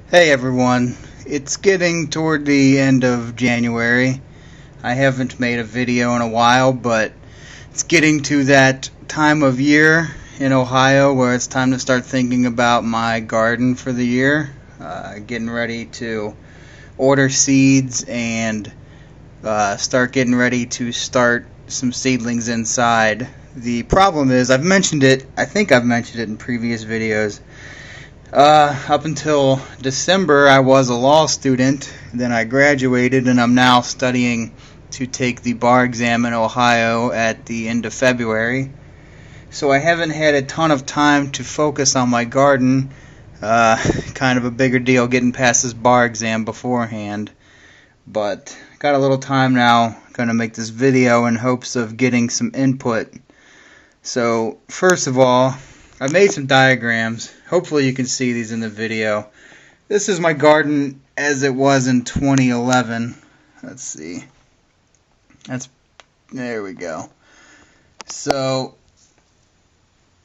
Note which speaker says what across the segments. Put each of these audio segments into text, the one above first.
Speaker 1: Hey everyone, it's getting toward the end of January. I haven't made a video in a while, but it's getting to that time of year in Ohio where it's time to start thinking about my garden for the year. Getting ready to order seeds and start getting ready to start some seedlings inside. The problem is, I think I've mentioned it in previous videos. Up until December, I was a law student. Then I graduated, and I'm now studying to take the bar exam in Ohio at the end of February. So I haven't had a ton of time to focus on my garden. Kind of a bigger deal getting past this bar exam beforehand. But got a little time now. Going to make this video in hopes of getting some input. So first of all, I made some diagrams. Hopefully you can see these in the video. This is my garden as it was in 2011. Let's see. There we go. So,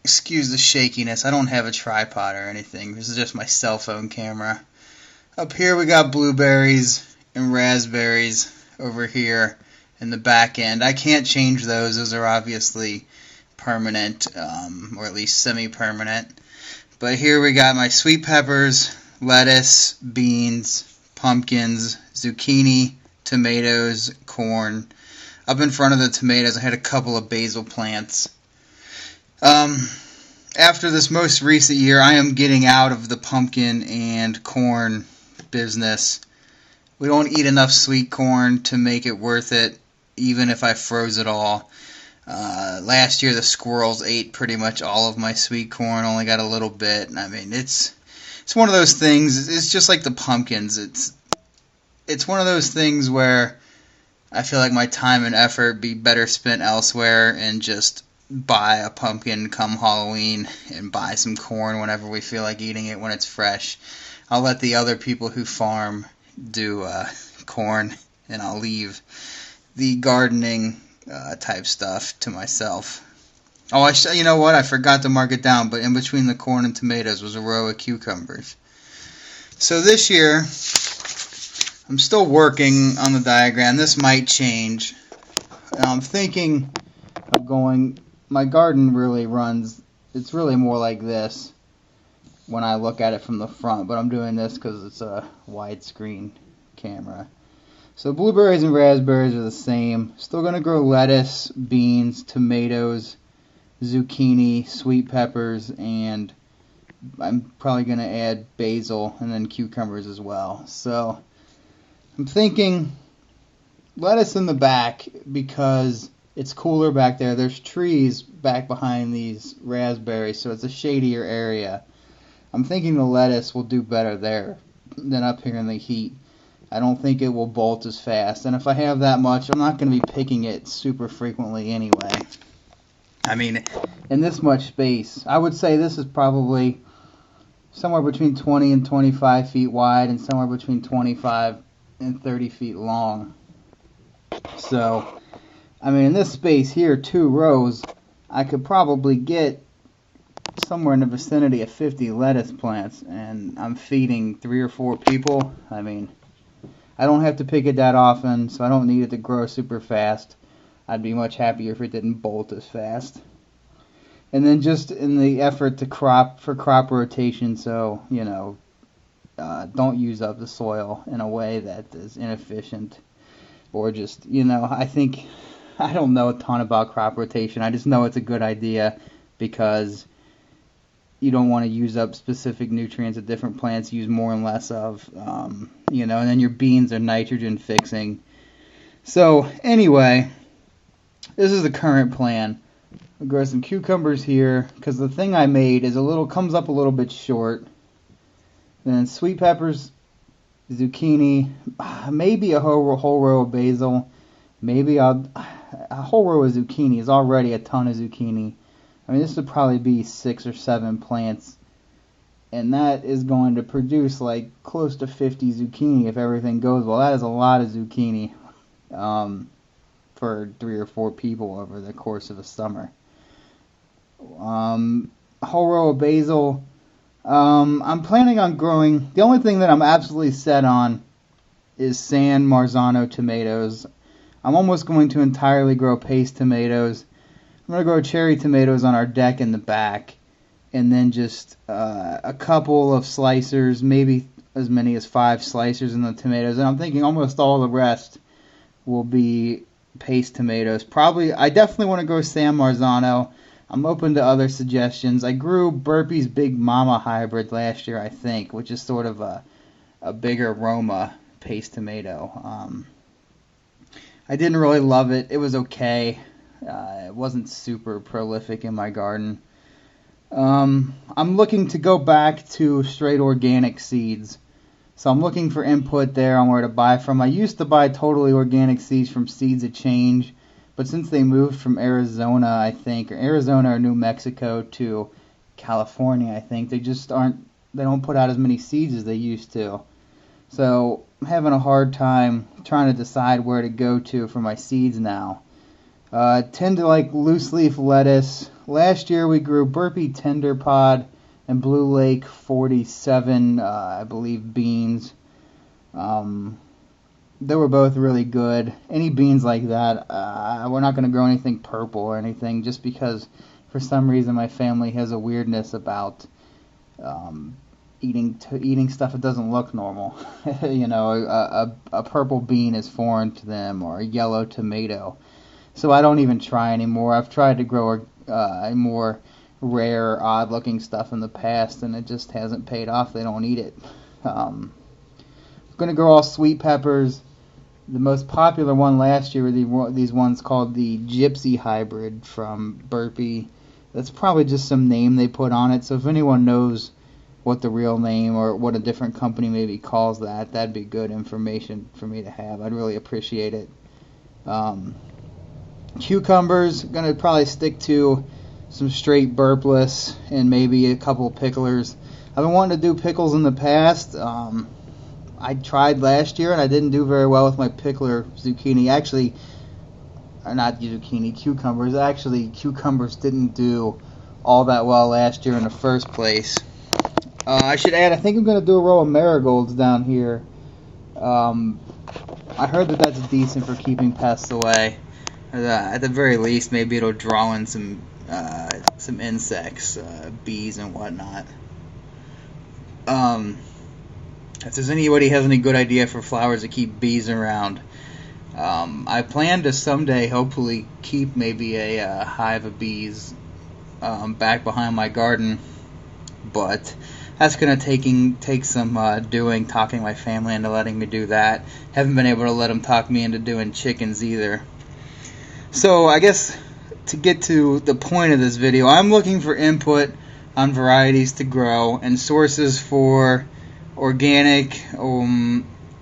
Speaker 1: excuse the shakiness. I don't have a tripod or anything. This is just my cell phone camera. Up here we got blueberries and raspberries over here in the back end. I can't change those. Those are obviously permanent, or at least semi-permanent. But here we got my sweet peppers, lettuce, beans, pumpkins, zucchini, tomatoes, corn. Up in front of the tomatoes, I had a couple of basil plants. After this most recent year, I am getting out of the pumpkin and corn business. We don't eat enough sweet corn to make it worth it, even if I froze it all. Last year the squirrels ate pretty much all of my sweet corn, only got a little bit. I mean, it's one of those things. It's just like the pumpkins. It's one of those things where I feel like my time and effort be better spent elsewhere and just buy a pumpkin come Halloween and buy some corn whenever we feel like eating it when it's fresh. I'll let the other people who farm do corn, and I'll leave the gardening type stuff to myself. Oh, you know what? I forgot to mark it down, but in between the corn and tomatoes was a row of cucumbers. So this year, I'm still working on the diagram. This might change. I'm thinking of going, my garden really runs, it's really more like this when I look at it from the front, but I'm doing this because it's a widescreen camera. So blueberries and raspberries are the same. Still going to grow lettuce, beans, tomatoes, zucchini, sweet peppers, and I'm probably going to add basil and then cucumbers as well. So I'm thinking lettuce in the back because it's cooler back there. There's trees back behind these raspberries, so it's a shadier area. I'm thinking the lettuce will do better there than up here in the heat. I don't think it will bolt as fast. And if I have that much, I'm not going to be picking it super frequently anyway. I mean, in this much space, I would say this is probably somewhere between 20 and 25 feet wide and somewhere between 25 and 30 feet long. So, I mean, in this space here, 2 rows, I could probably get somewhere in the vicinity of 50 lettuce plants, and I'm feeding 3 or 4 people. I mean, I don't have to pick it that often, so I don't need it to grow super fast. I'd be much happier if it didn't bolt as fast. And then just in the effort to crop rotation, so, you know, don't use up the soil in a way that is inefficient. Or just, you know, I don't know a ton about crop rotation. I just know it's a good idea because you don't want to use up specific nutrients that different plants use more and less of, you know, and then your beans are nitrogen fixing. So anyway, this is the current plan. I'll grow some cucumbers here because the thing I made is comes up a little bit short. Then sweet peppers, zucchini, maybe a whole row of basil, maybe a whole row of zucchini is already a ton of zucchini. I mean, this would probably be 6 or 7 plants, and that is going to produce like close to 50 zucchini if everything goes well. That is a lot of zucchini for 3 or 4 people over the course of a summer. A whole row of basil, I'm planning on growing. The only thing that I'm absolutely set on is San Marzano tomatoes. I'm almost going to entirely grow paste tomatoes. I'm going to grow cherry tomatoes on our deck in the back, and then just a couple of slicers, maybe as many as 5 slicers in the tomatoes. And I'm thinking almost all the rest will be paste tomatoes. I definitely want to grow San Marzano. I'm open to other suggestions. I grew Burpee's Big Mama hybrid last year, I think, which is sort of a bigger Roma paste tomato. I didn't really love it. It was okay. It wasn't super prolific in my garden. I'm looking to go back to straight organic seeds. So I'm looking for input there on where to buy from. I used to buy totally organic seeds from Seeds of Change, but since they moved from Arizona, I think, or Arizona or New Mexico to California, I think, they don't put out as many seeds as they used to. So I'm having a hard time trying to decide where to go to for my seeds now. I tend to like loose leaf lettuce. Last year we grew Burpee Tender Pod and Blue Lake 47, I believe, beans. They were both really good. Any beans like that, we're not going to grow anything purple or anything, just because for some reason my family has a weirdness about eating stuff that doesn't look normal. You know, a purple bean is foreign to them, or a yellow tomato. So I don't even try anymore. I've tried to grow a more rare, odd-looking stuff in the past, and it just hasn't paid off. They don't eat it. I'm going to grow all sweet peppers. The most popular one last year were these ones called the Gypsy Hybrid from Burpee. That's probably just some name they put on it, so if anyone knows what the real name or what a different company maybe calls that, that'd be good information for me to have. I'd really appreciate it. Cucumbers, going to probably stick to some straight burpless and maybe a couple of picklers. I've been wanting to do pickles in the past. I tried last year and I didn't do very well with my pickler zucchini. Actually, or not zucchini, cucumbers. Actually, cucumbers didn't do all that well last year in the first place. I should add, I think I'm going to do a row of marigolds down here. I heard that that's decent for keeping pests away. At the very least, maybe it'll draw in some insects, bees and whatnot. If there's anybody has any good idea for flowers to keep bees around, I plan to someday hopefully keep maybe a hive of bees back behind my garden, but that's going to take some talking my family into letting me do that. Haven't been able to let them talk me into doing chickens either. So I guess to get to the point of this video, I'm looking for input on varieties to grow and sources for organic,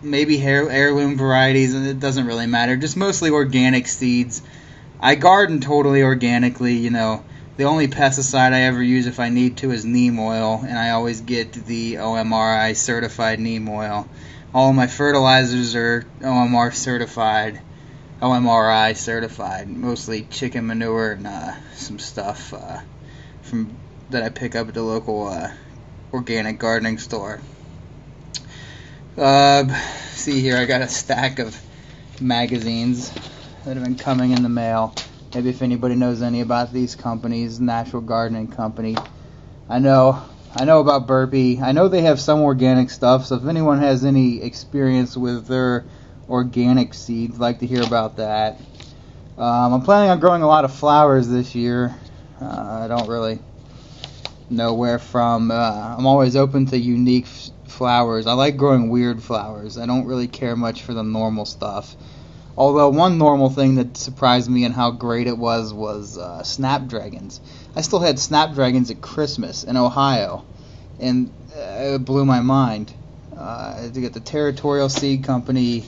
Speaker 1: maybe heirloom varieties, and it doesn't really matter, just mostly organic seeds. I garden totally organically, you know. The only pesticide I ever use if I need to is neem oil, and I always get the OMRI certified neem oil. All of my fertilizers are OMRI certified, mostly chicken manure and some stuff that I pick up at the local organic gardening store. See here, I got a stack of magazines that have been coming in the mail. Maybe if anybody knows any about these companies, Natural Gardening Company. I know about Burpee. I know they have some organic stuff, so if anyone has any experience with their organic seeds, I'd like to hear about that. I'm planning on growing a lot of flowers this year. I don't really know where from. I'm always open to unique flowers. I like growing weird flowers. I don't really care much for the normal stuff. Although one normal thing that surprised me and how great it was snapdragons. I still had snapdragons at Christmas in Ohio, and it blew my mind. To get the Territorial Seed Company,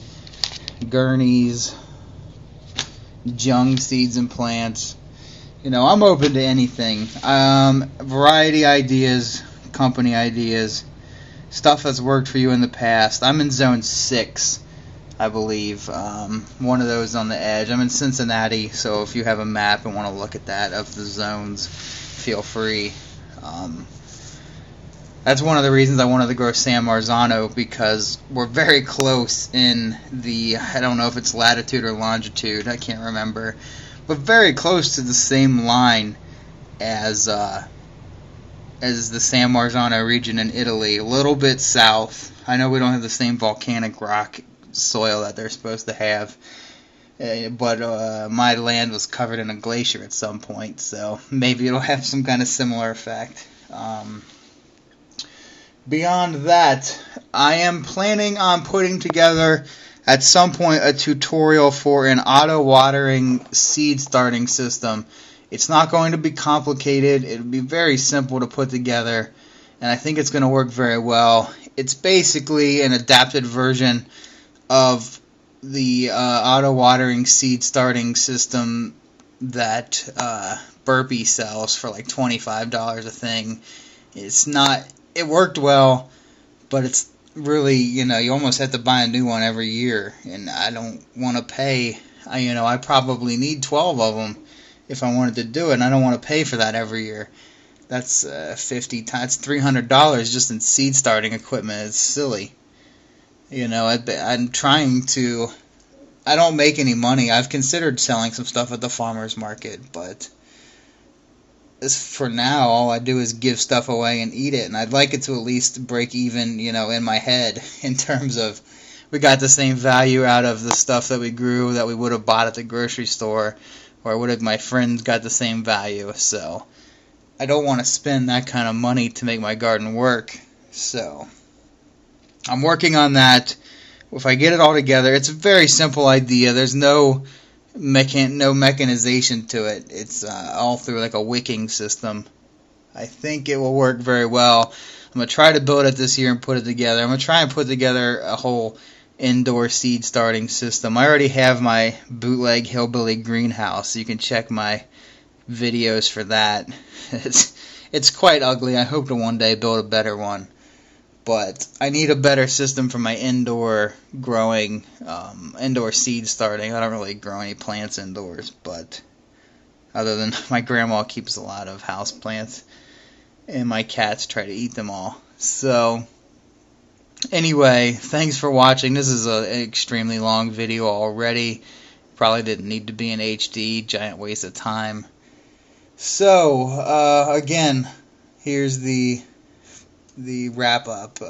Speaker 1: Gurney's, Jung Seeds and Plants. You know, I'm open to anything. Variety ideas, company ideas, stuff that's worked for you in the past. I'm in Zone 6. I believe, one of those on the edge. I'm in Cincinnati, so if you have a map and want to look at that of the zones, feel free. That's one of the reasons I wanted to grow San Marzano, because we're very close in the, I don't know if it's latitude or longitude, I can't remember, but very close to the same line as the San Marzano region in Italy, a little bit south. I know we don't have the same volcanic rock soil that they're supposed to have, but my land was covered in a glacier at some point, so maybe it'll have some kind of similar effect. Beyond that, I am planning on putting together at some point a tutorial for an auto watering seed starting system. It's not going to be complicated. It'll be very simple to put together, and I think it's going to work very well. It's basically an adapted version of the auto watering seed starting system that Burpee sells for like $25 a thing. It worked well, but it's really, you almost have to buy a new one every year, and I don't want to pay. I probably need 12 of them if I wanted to do it, and I don't want to pay for that every year. That's that's $300 just in seed starting equipment. It's silly. I'm trying to. I don't make any money. I've considered selling some stuff at the farmer's market, but for now, all I do is give stuff away and eat it, and I'd like it to at least break even, in my head, in terms of we got the same value out of the stuff that we grew that we would have bought at the grocery store, or my friends got the same value. So I don't want to spend that kind of money to make my garden work. So I'm working on that. If I get it all together, it's a very simple idea. There's no mechanization to it. It's all through like a wicking system. I think it will work very well. I'm going to try to build it this year and put it together. I'm going to try and put together a whole indoor seed starting system. I already have my bootleg hillbilly greenhouse. You can check my videos for that. It's quite ugly. I hope to one day build a better one. But I need a better system for my indoor growing, indoor seed starting. I don't really grow any plants indoors, but other than my grandma keeps a lot of house plants, and my cats try to eat them all. So, anyway, thanks for watching. This is an extremely long video already. Probably didn't need to be in HD. Giant waste of time. So, again, here's the wrap up.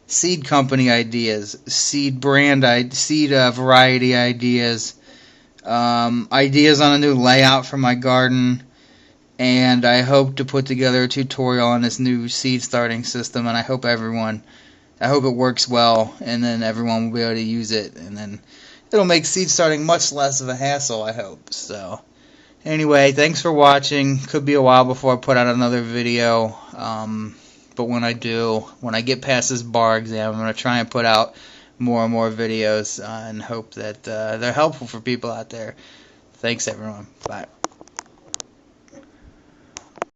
Speaker 1: Seed company ideas, seed brand, seed variety ideas, ideas on a new layout for my garden, and I hope to put together a tutorial on this new seed starting system, and I hope it works well, and then everyone will be able to use it, and then it'll make seed starting much less of a hassle, I hope. So anyway, thanks for watching. Could be a while before I put out another video. But when I do, when I get past this bar exam, I'm going to try and put out more and more videos and hope that they're helpful for people out there. Thanks, everyone. Bye.